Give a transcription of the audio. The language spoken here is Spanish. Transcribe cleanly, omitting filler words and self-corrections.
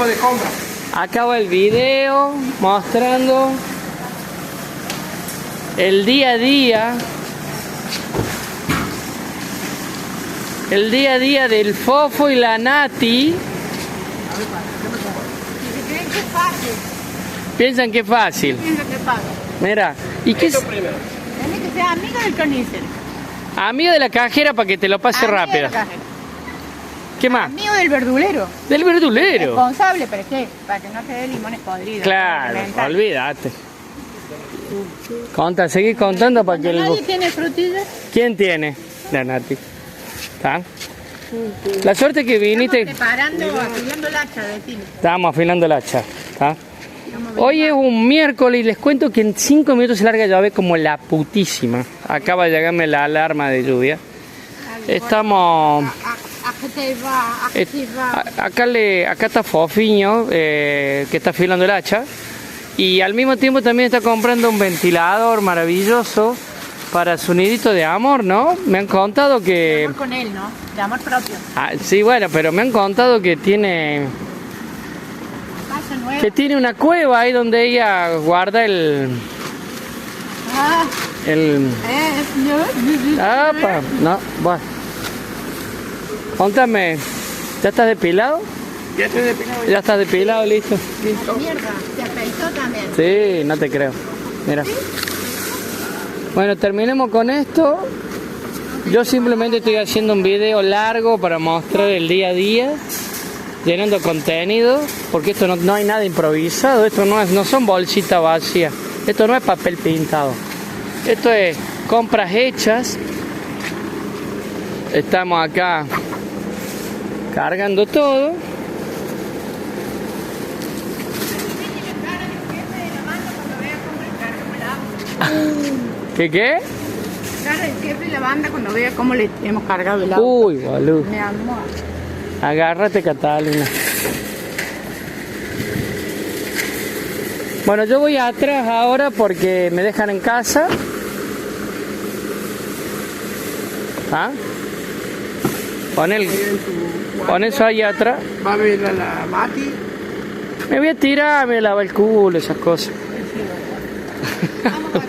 De compra. Acabo el video mostrando el día a día. El día a día del Fofo y la Nati. Piensan que es fácil. Mira, ¿y qué es? Tiene que ser amigo del carnicero. Amigo de la cajera para que te lo pase rápido. ¿Qué más? Amigo del verdulero. Del verdulero. Responsable, ¿para qué? Para que no se dé limones podridos. Claro, olvídate. Seguí contando para que el... ¿Nadie tiene frutillas? ¿Quién tiene? La Nati. ¿Está? La suerte que viniste... Estamos preparando, afilando el hacha de tino. Estamos afilando el hacha. ¿Está? Hoy es un miércoles y les cuento que en 5 minutos se larga lluvia como la putísima. Acaba de llegarme la alarma de lluvia. Estamos... Acá está Fofiño, que está afilando el hacha. Y al mismo tiempo también está comprando un ventilador maravilloso para su nidito de amor, ¿no? Me han contado que... De amor con él, ¿no? De amor propio. Sí, bueno, pero me han contado que tiene... Que tiene una cueva ahí donde ella guarda el... No, bueno. Contame, ¿ya estás depilado? Ya estoy depilado. Ya estás depilado, listo. Mierda, se afeitó también. Sí, no te creo. Mira. Bueno, terminemos con esto. Yo simplemente estoy haciendo un video largo para mostrar el día a día, llenando contenido, porque esto no hay nada improvisado, esto no son bolsitas vacías, esto no es papel pintado, esto es compras hechas. Estamos acá cargando todo. ¿Qué? Cara el jefe y la banda cuando vea cómo le hemos cargado el auto. Uy, boludo. Mi amor. Agárrate, Catalina. Bueno, yo voy atrás ahora porque me dejan en casa. ¿Ah? Pon eso ahí atrás. Va a ver a la Mati. Me voy a tirar, me lava el culo, esas cosas. Vamos a